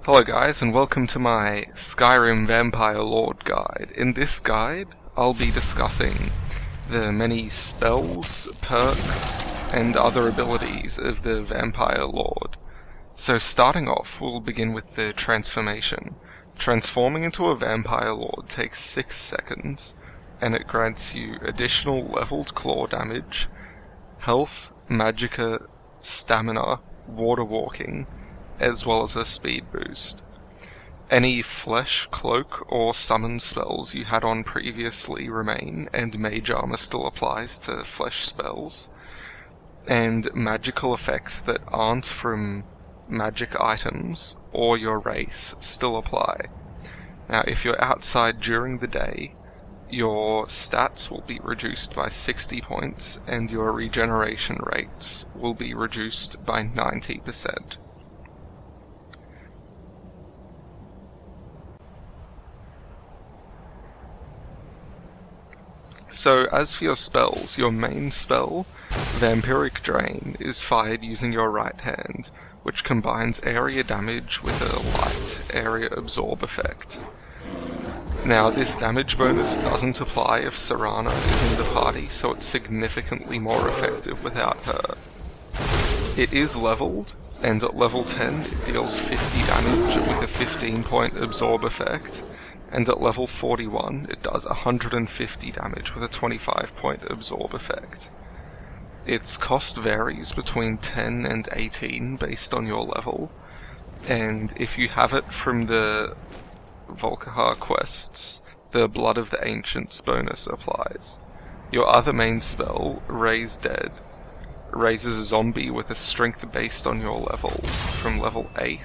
Hello guys, and welcome to my Skyrim Vampire Lord guide. In this guide, I'll be discussing the many spells, perks, and other abilities of the Vampire Lord. So starting off, we'll begin with the transformation. Transforming into a Vampire Lord takes 6 seconds, and it grants you additional leveled claw damage, health, magicka, stamina, water walking, as well as a speed boost. Any flesh, cloak, or summon spells you had on previously remain, and mage armor still applies to flesh spells. And magical effects that aren't from magic items or your race still apply. Now, if you're outside during the day, your stats will be reduced by 60 points, and your regeneration rates will be reduced by 90%. So, as for your spells, your main spell, Vampiric Drain, is fired using your right hand, which combines area damage with a light area absorb effect. Now, this damage bonus doesn't apply if Serana is in the party, so it's significantly more effective without her. It is leveled, and at level 10 it deals 50 damage with a 15-point absorb effect, and at level 41 it does 150 damage with a 25-point absorb effect. Its cost varies between 10 and 18 based on your level, and if you have it from the Volkihar quests, the Blood of the Ancients bonus applies. Your other main spell, Raise Dead, raises a zombie with a strength based on your level from level 8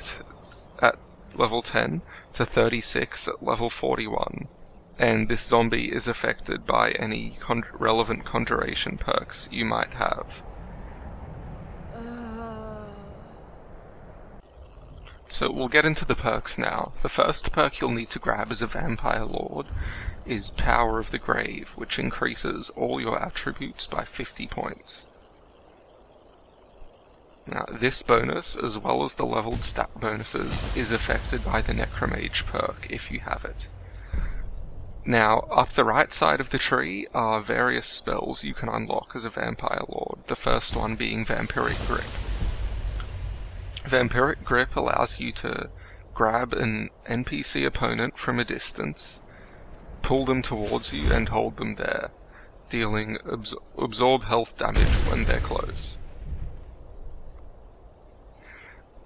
at level 10 to 36 at level 41, and this zombie is affected by any relevant conjuration perks you might have. So we'll get into the perks now. The first perk you'll need to grab as a Vampire Lord is Power of the Grave, which increases all your attributes by 50 points. Now, this bonus, as well as the leveled stat bonuses, is affected by the Necromage perk, if you have it. Now, up the right side of the tree are various spells you can unlock as a Vampire Lord, the first one being Vampiric Grip. Vampiric Grip allows you to grab an NPC opponent from a distance, pull them towards you, and hold them there, dealing absorb health damage when they're close.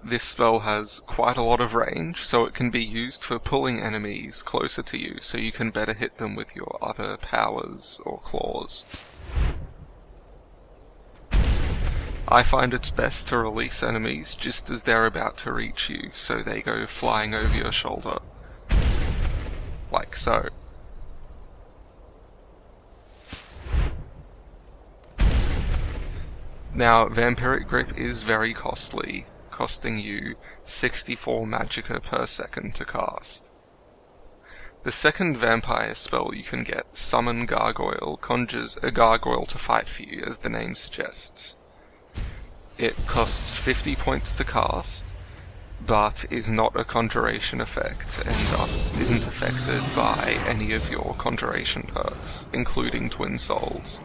This spell has quite a lot of range, so it can be used for pulling enemies closer to you, so you can better hit them with your other powers or claws. I find it's best to release enemies just as they're about to reach you, so they go flying over your shoulder. Like so. Now, Vampiric Grip is very costly, costing you 64 magicka per second to cast. The second vampire spell you can get, Summon Gargoyle, conjures a gargoyle to fight for you, as the name suggests. It costs 50 points to cast, but is not a conjuration effect, and thus isn't affected by any of your conjuration perks, including Twin Souls.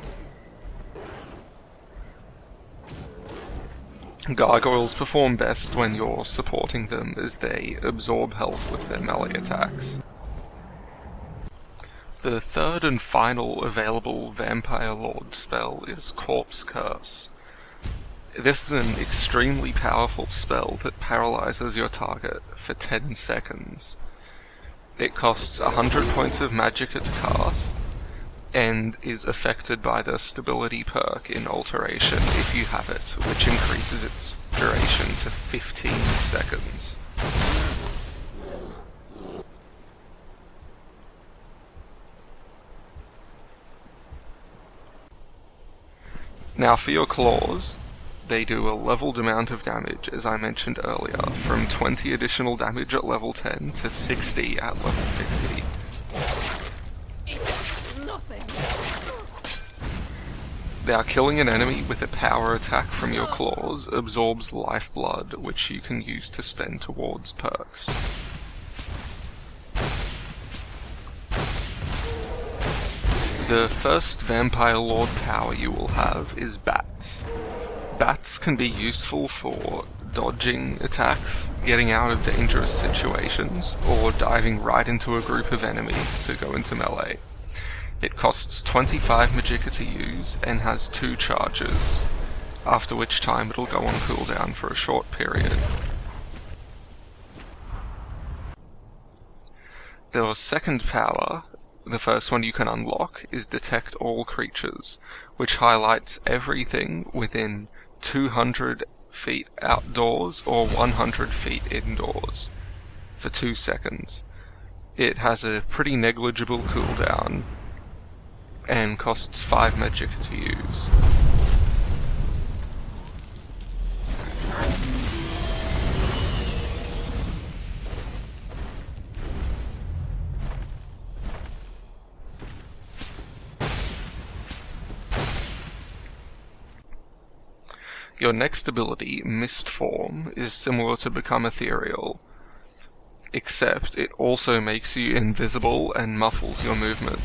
Gargoyles perform best when you're supporting them, as they absorb health with their melee attacks. The third and final available Vampire Lord spell is Corpse Curse. This is an extremely powerful spell that paralyzes your target for 10 seconds. It costs 100 points of magicka to cast, and is affected by the stability perk in Alteration if you have it, which increases its duration to 15 seconds. Now for your claws, they do a leveled amount of damage, as I mentioned earlier, from 20 additional damage at level 10 to 60 at level 50. Now, killing an enemy with a power attack from your claws absorbs lifeblood, which you can use to spend towards perks. The first Vampire Lord power you will have is Bats. Bats can be useful for dodging attacks, getting out of dangerous situations, or diving right into a group of enemies to go into melee. It costs 25 magicka to use and has 2 charges, after which time it'll go on cooldown for a short period. The second power, the first one you can unlock, is Detect All Creatures, which highlights everything within 200 feet outdoors or 100 feet indoors for 2 seconds. It has a pretty negligible cooldown and costs 5 magicka to use. Your next ability, Mist Form, is similar to Become Ethereal, except it also makes you invisible and muffles your movement.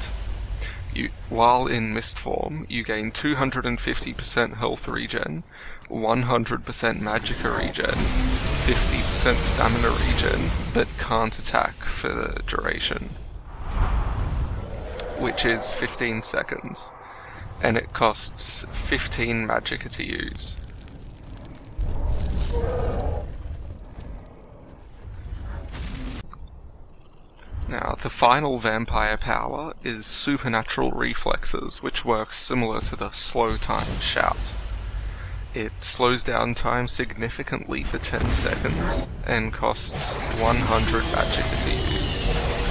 While in Mist Form, you gain 250% health regen, 100% magicka regen, 50% stamina regen, but can't attack for the duration, which is 15 seconds, and it costs 15 magicka to use. Now, the final vampire power is Supernatural Reflexes, which works similar to the Slow Time Shout. It slows down time significantly for 10 seconds, and costs 100 magicka to use.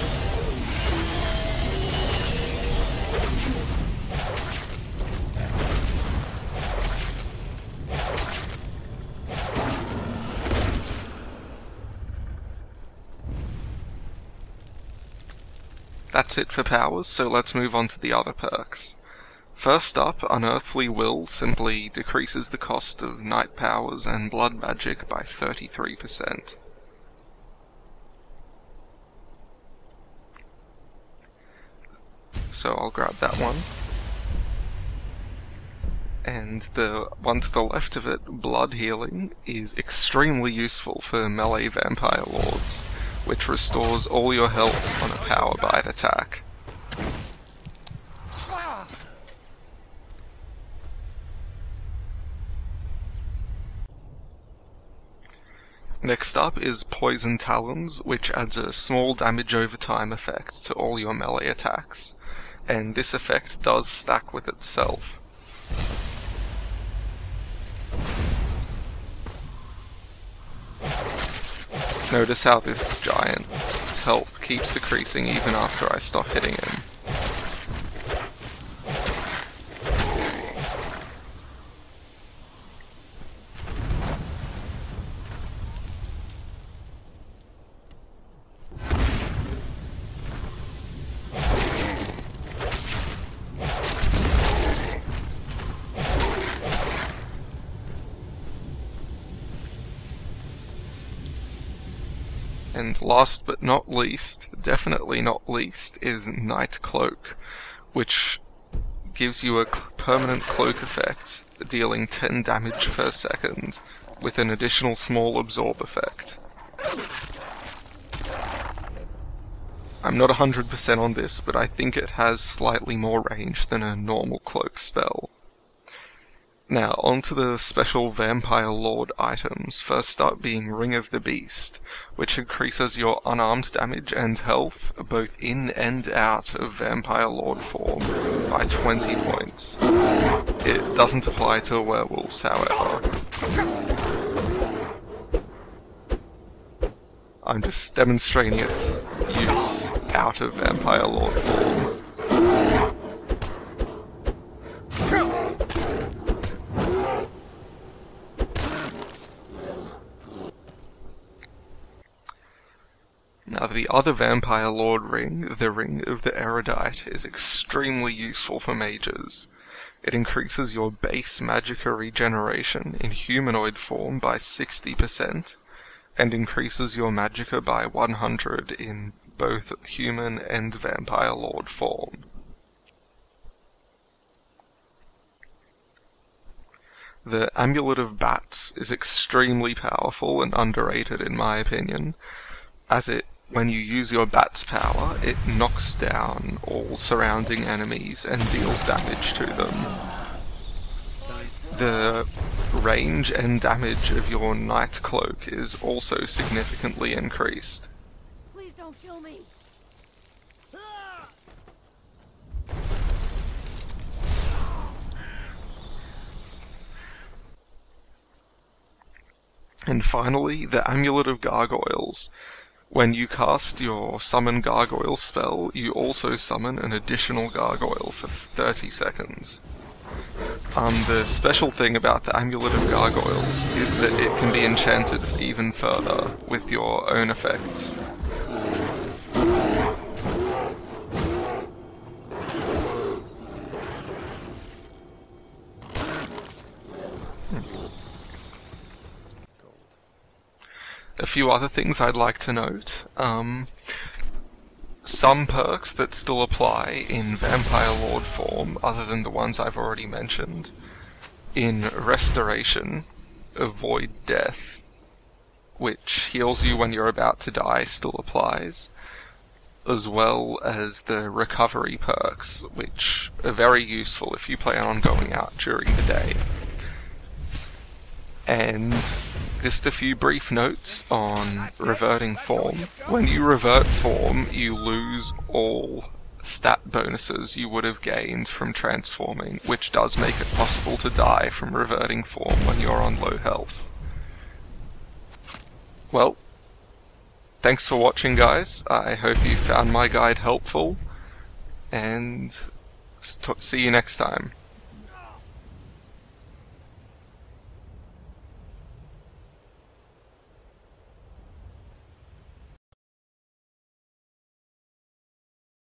That's it for powers, so let's move on to the other perks. First up, Unearthly Will simply decreases the cost of night powers and blood magic by 33%. So I'll grab that one. And the one to the left of it, Blood Healing, is extremely useful for melee vampire lords, which restores all your health on a power bite attack. Next up is Poison Talons, which adds a small damage over time effect to all your melee attacks, and this effect does stack with itself. Notice how this giant's health keeps decreasing even after I stop hitting him. And last but not least, definitely not least, is Night Cloak, which gives you a permanent cloak effect, dealing 10 damage per second, with an additional small absorb effect. I'm not 100% on this, but I think it has slightly more range than a normal cloak spell. Now, onto the special Vampire Lord items, first up being Ring of the Beast, which increases your unarmed damage and health, both in and out of Vampire Lord form, by 20 points. It doesn't apply to werewolves, however. I'm just demonstrating its use out of Vampire Lord form. Now the other Vampire Lord ring, the Ring of the Erudite, is extremely useful for mages. It increases your base magicka regeneration in humanoid form by 60%, and increases your magicka by 100 in both human and vampire lord form. The Amulet of Bats is extremely powerful and underrated in my opinion, as when you use your Bat's power, it knocks down all surrounding enemies and deals damage to them. The range and damage of your Night Cloak is also significantly increased. Please don't kill me. And finally, the Amulet of Gargoyles. When you cast your Summon Gargoyle spell, you also summon an additional gargoyle for 30 seconds. The special thing about the Amulet of Gargoyles is that it can be enchanted even further with your own effects. A few other things I'd like to note. Some perks that still apply in Vampire Lord form, other than the ones I've already mentioned. In Restoration, Avoid Death, which heals you when you're about to die, still applies, as well as the Recovery perks, which are very useful if you plan on going out during the day. And just a few brief notes on reverting form. When you revert form, you lose all stat bonuses you would have gained from transforming, which does make it possible to die from reverting form when you're on low health. Well, thanks for watching, guys. I hope you found my guide helpful, and see you next time.